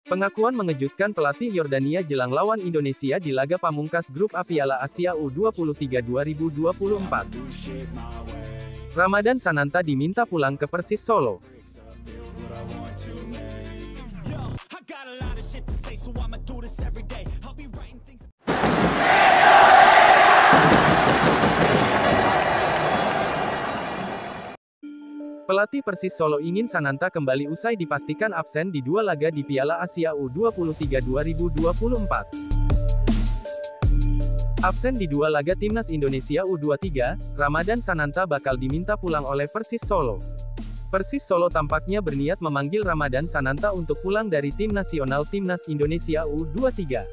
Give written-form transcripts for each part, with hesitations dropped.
Pengakuan mengejutkan pelatih Yordania jelang lawan Indonesia di laga pamungkas Grup A Piala Asia U23 2024. Ramadan Sananta diminta pulang ke Persis Solo. Pelatih Persis Solo ingin Sananta kembali usai dipastikan absen di dua laga di Piala Asia U23 2024. Absen di dua laga Timnas Indonesia U23, Ramadan Sananta bakal diminta pulang oleh Persis Solo. Persis Solo tampaknya berniat memanggil Ramadan Sananta untuk pulang dari tim nasional Timnas Indonesia U23.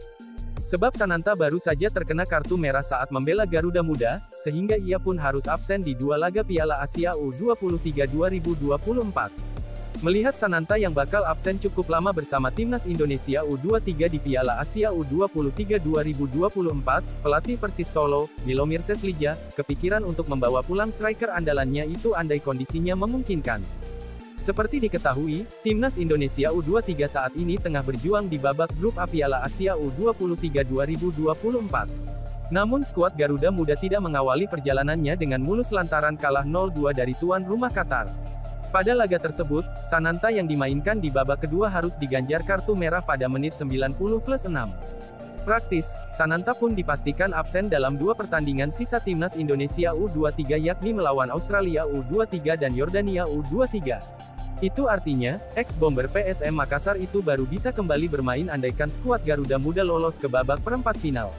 Sebab Sananta baru saja terkena kartu merah saat membela Garuda Muda, sehingga ia pun harus absen di dua laga Piala Asia U23 2024. Melihat Sananta yang bakal absen cukup lama bersama Timnas Indonesia U23 di Piala Asia U23 2024, pelatih Persis Solo, Milomir Seslija, kepikiran untuk membawa pulang striker andalannya itu andai kondisinya memungkinkan. Seperti diketahui, Timnas Indonesia U23 saat ini tengah berjuang di babak grup A Piala Asia U23 2024. Namun skuad Garuda Muda tidak mengawali perjalanannya dengan mulus lantaran kalah 0-2 dari tuan rumah Qatar. Pada laga tersebut, Sananta yang dimainkan di babak kedua harus diganjar kartu merah pada menit 90+6. Praktis, Sananta pun dipastikan absen dalam dua pertandingan sisa Timnas Indonesia U23 yakni melawan Australia U23 dan Yordania U23. Itu artinya, ex-bomber PSM Makassar itu baru bisa kembali bermain andaikan skuad Garuda Muda lolos ke babak perempat final.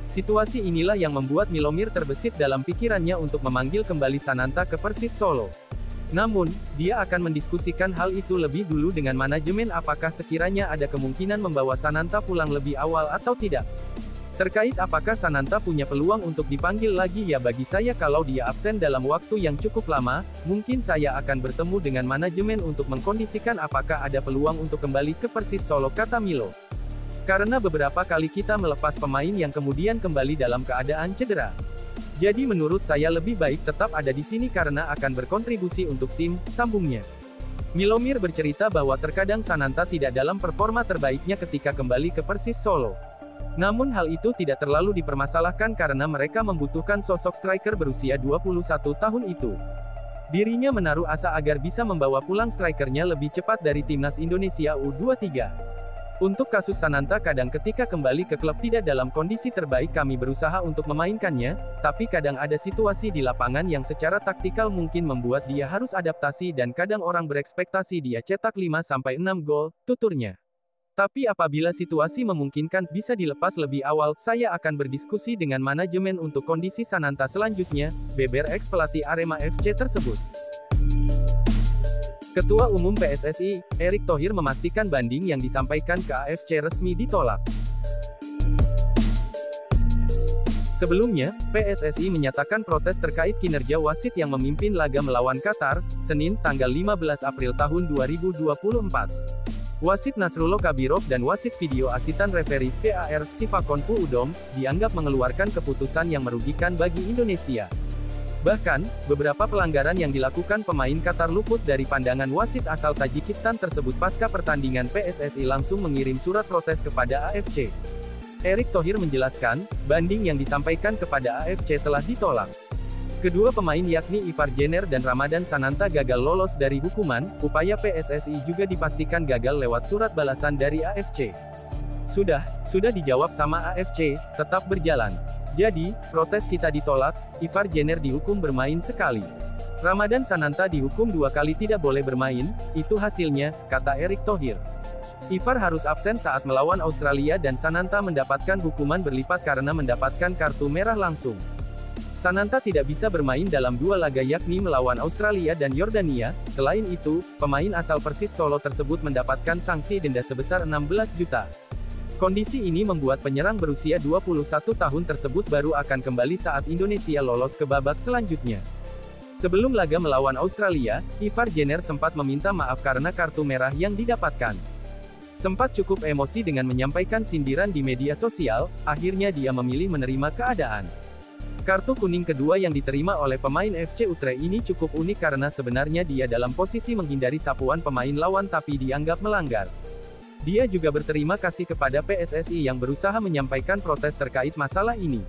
Situasi inilah yang membuat Milomir terbesit dalam pikirannya untuk memanggil kembali Sananta ke Persis Solo. Namun, dia akan mendiskusikan hal itu lebih dulu dengan manajemen apakah sekiranya ada kemungkinan membawa Sananta pulang lebih awal atau tidak. Terkait apakah Sananta punya peluang untuk dipanggil lagi ya bagi saya kalau dia absen dalam waktu yang cukup lama, mungkin saya akan bertemu dengan manajemen untuk mengkondisikan apakah ada peluang untuk kembali ke Persis Solo, kata Milo. Karena beberapa kali kita melepas pemain yang kemudian kembali dalam keadaan cedera. Jadi menurut saya lebih baik tetap ada di sini karena akan berkontribusi untuk tim, sambungnya. Milomir bercerita bahwa terkadang Sananta tidak dalam performa terbaiknya ketika kembali ke Persis Solo. Namun hal itu tidak terlalu dipermasalahkan karena mereka membutuhkan sosok striker berusia 21 tahun itu. Dirinya menaruh asa agar bisa membawa pulang strikernya lebih cepat dari Timnas Indonesia U23. Untuk kasus Sananta kadang ketika kembali ke klub tidak dalam kondisi terbaik kami berusaha untuk memainkannya, tapi kadang ada situasi di lapangan yang secara taktikal mungkin membuat dia harus adaptasi dan kadang orang berekspektasi dia cetak 5-6 gol, tuturnya. Tapi apabila situasi memungkinkan bisa dilepas lebih awal, saya akan berdiskusi dengan manajemen untuk kondisi Sananta selanjutnya, beber ex-pelatih Arema FC tersebut. Ketua Umum PSSI, Erick Thohir memastikan banding yang disampaikan ke AFC resmi ditolak. Sebelumnya, PSSI menyatakan protes terkait kinerja wasit yang memimpin laga melawan Qatar, Senin, tanggal 15 April tahun 2024. Wasit Nasrullah Kabirov dan wasit video asitan referi VAR, Sifakon Puudom, dianggap mengeluarkan keputusan yang merugikan bagi Indonesia. Bahkan, beberapa pelanggaran yang dilakukan pemain Qatar luput dari pandangan wasit asal Tajikistan tersebut pasca pertandingan PSSI langsung mengirim surat protes kepada AFC. Erick Thohir menjelaskan, banding yang disampaikan kepada AFC telah ditolak. Kedua pemain yakni Ivar Jenner dan Ramadan Sananta gagal lolos dari hukuman, upaya PSSI juga dipastikan gagal lewat surat balasan dari AFC. Sudah dijawab sama AFC, tetap berjalan. Jadi, protes kita ditolak, Ivar Jenner dihukum bermain sekali. Ramadan Sananta dihukum 2 kali tidak boleh bermain, itu hasilnya, kata Erick Thohir. Ivar harus absen saat melawan Australia dan Sananta mendapatkan hukuman berlipat karena mendapatkan kartu merah langsung. Sananta tidak bisa bermain dalam 2 laga yakni melawan Australia dan Yordania. Selain itu, pemain asal Persis Solo tersebut mendapatkan sanksi denda sebesar 16 juta. Kondisi ini membuat penyerang berusia 21 tahun tersebut baru akan kembali saat Indonesia lolos ke babak selanjutnya. Sebelum laga melawan Australia, Ivar Jenner sempat meminta maaf karena kartu merah yang didapatkan. Sempat cukup emosi dengan menyampaikan sindiran di media sosial, akhirnya dia memilih menerima keadaan. Kartu kuning kedua yang diterima oleh pemain FC Utrecht ini cukup unik karena sebenarnya dia dalam posisi menghindari sapuan pemain lawan tapi dianggap melanggar. Dia juga berterima kasih kepada PSSI yang berusaha menyampaikan protes terkait masalah ini.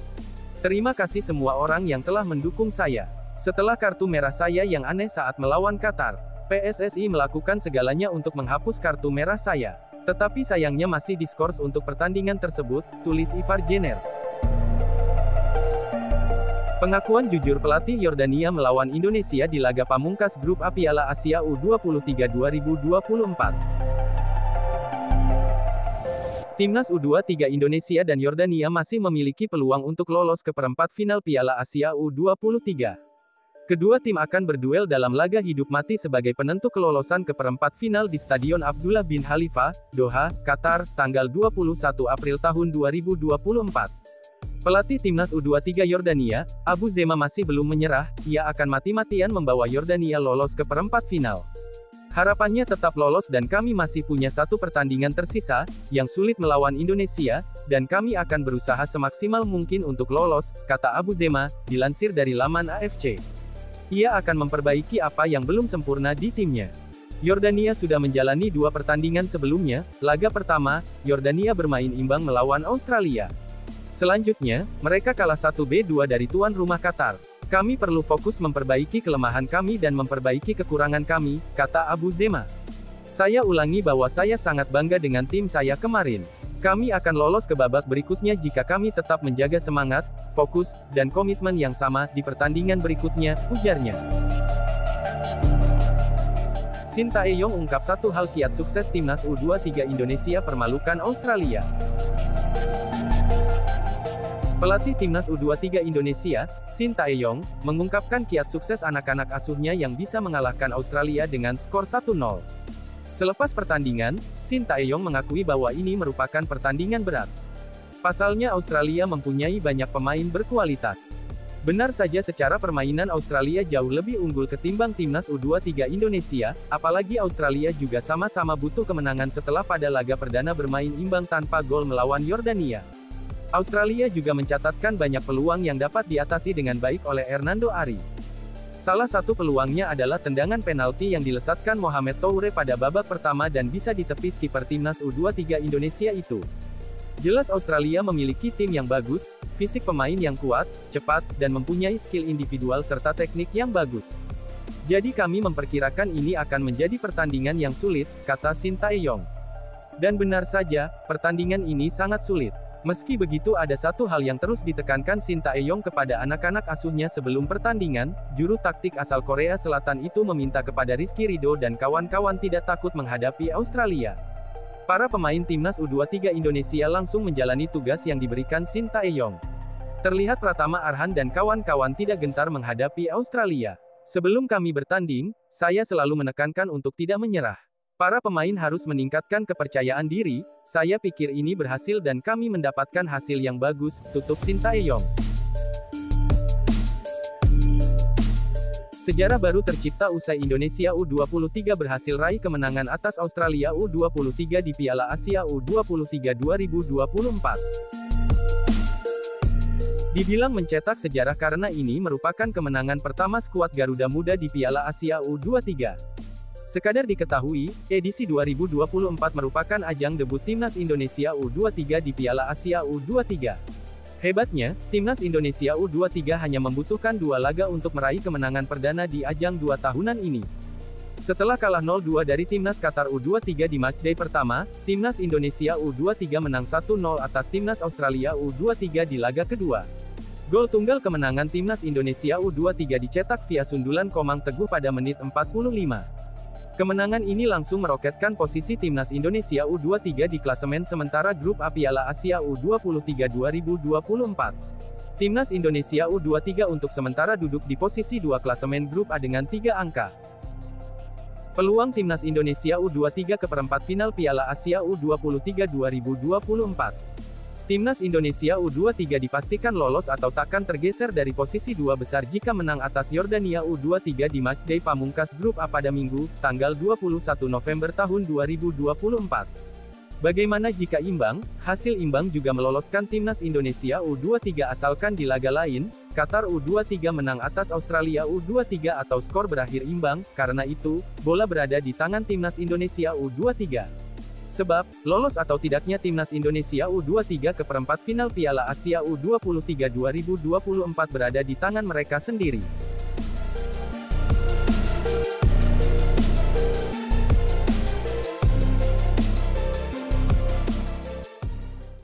Terima kasih semua orang yang telah mendukung saya. Setelah kartu merah saya yang aneh saat melawan Qatar, PSSI melakukan segalanya untuk menghapus kartu merah saya. Tetapi sayangnya masih diskors untuk pertandingan tersebut, tulis Ivar Jenner. Pengakuan jujur pelatih Yordania melawan Indonesia di laga pamungkas grup A Piala Asia U23 2024. Timnas U23 Indonesia dan Yordania masih memiliki peluang untuk lolos ke perempat final Piala Asia U23. Kedua tim akan berduel dalam laga hidup mati sebagai penentu kelolosan ke perempat final di Stadion Abdullah bin Khalifa, Doha, Qatar, tanggal 21 April tahun 2024. Pelatih Timnas U23 Yordania, Abu Zema masih belum menyerah, ia akan mati-matian membawa Yordania lolos ke perempat final. Harapannya tetap lolos dan kami masih punya satu pertandingan tersisa, yang sulit melawan Indonesia, dan kami akan berusaha semaksimal mungkin untuk lolos, kata Abu Zema, dilansir dari laman AFC. Ia akan memperbaiki apa yang belum sempurna di timnya. Yordania sudah menjalani dua pertandingan sebelumnya. Laga pertama, Yordania bermain imbang melawan Australia. Selanjutnya, mereka kalah 1-2 dari tuan rumah Qatar. Kami perlu fokus memperbaiki kelemahan kami dan memperbaiki kekurangan kami, kata Abu Zema. Saya ulangi bahwa saya sangat bangga dengan tim saya kemarin. Kami akan lolos ke babak berikutnya jika kami tetap menjaga semangat, fokus, dan komitmen yang sama di pertandingan berikutnya, ujarnya. Shin Tae-yong ungkap satu hal kiat sukses Timnas U23 Indonesia permalukan Australia. Pelatih Timnas U23 Indonesia, Shin Tae-yong, mengungkapkan kiat sukses anak-anak asuhnya yang bisa mengalahkan Australia dengan skor 1-0. Selepas pertandingan, Shin Tae-yong mengakui bahwa ini merupakan pertandingan berat. Pasalnya Australia mempunyai banyak pemain berkualitas. Benar saja secara permainan Australia jauh lebih unggul ketimbang Timnas U23 Indonesia, apalagi Australia juga sama-sama butuh kemenangan setelah pada laga perdana bermain imbang tanpa gol melawan Yordania. Australia juga mencatatkan banyak peluang yang dapat diatasi dengan baik oleh Hernando Ari. Salah satu peluangnya adalah tendangan penalti yang dilesatkan Mohamed Toure pada babak pertama dan bisa ditepis kiper Timnas U23 Indonesia itu. Jelas Australia memiliki tim yang bagus, fisik pemain yang kuat, cepat, dan mempunyai skill individual serta teknik yang bagus. Jadi kami memperkirakan ini akan menjadi pertandingan yang sulit, kata Shin Tae-yong. Dan benar saja, pertandingan ini sangat sulit. Meski begitu ada satu hal yang terus ditekankan Shin Tae-yong kepada anak-anak asuhnya sebelum pertandingan, juru taktik asal Korea Selatan itu meminta kepada Rizky Ridho dan kawan-kawan tidak takut menghadapi Australia. Para pemain Timnas U23 Indonesia langsung menjalani tugas yang diberikan Shin Tae-yong. Terlihat Pratama Arhan dan kawan-kawan tidak gentar menghadapi Australia. Sebelum kami bertanding, saya selalu menekankan untuk tidak menyerah. Para pemain harus meningkatkan kepercayaan diri, saya pikir ini berhasil dan kami mendapatkan hasil yang bagus, tutup Shin Tae-yong. Sejarah baru tercipta usai Indonesia U23 berhasil raih kemenangan atas Australia U23 di Piala Asia U23 2024. Dibilang mencetak sejarah karena ini merupakan kemenangan pertama skuad Garuda Muda di Piala Asia U23. Sekadar diketahui, edisi 2024 merupakan ajang debut Timnas Indonesia U23 di Piala Asia U23. Hebatnya, Timnas Indonesia U23 hanya membutuhkan 2 laga untuk meraih kemenangan perdana di ajang 2 tahunan ini. Setelah kalah 0-2 dari Timnas Qatar U23 di matchday pertama, Timnas Indonesia U23 menang 1-0 atas Timnas Australia U23 di laga kedua. Gol tunggal kemenangan Timnas Indonesia U23 dicetak via sundulan Komang Teguh pada menit 45. Kemenangan ini langsung meroketkan posisi Timnas Indonesia U23 di klasemen sementara grup A Piala Asia U23 2024. Timnas Indonesia U23 untuk sementara duduk di posisi 2 klasemen grup A dengan 3 angka. Peluang Timnas Indonesia U23 ke perempat final Piala Asia U23 2024. Timnas Indonesia U23 dipastikan lolos atau takkan tergeser dari posisi 2 besar jika menang atas Yordania U23 di matchday pamungkas grup A pada Minggu, tanggal 21 November tahun 2024. Bagaimana jika imbang? Hasil imbang juga meloloskan Timnas Indonesia U23 asalkan di laga lain, Qatar U23 menang atas Australia U23 atau skor berakhir imbang, karena itu, bola berada di tangan Timnas Indonesia U23. Sebab, lolos atau tidaknya timnas Indonesia U23 ke perempat final Piala Asia U23 2024 berada di tangan mereka sendiri.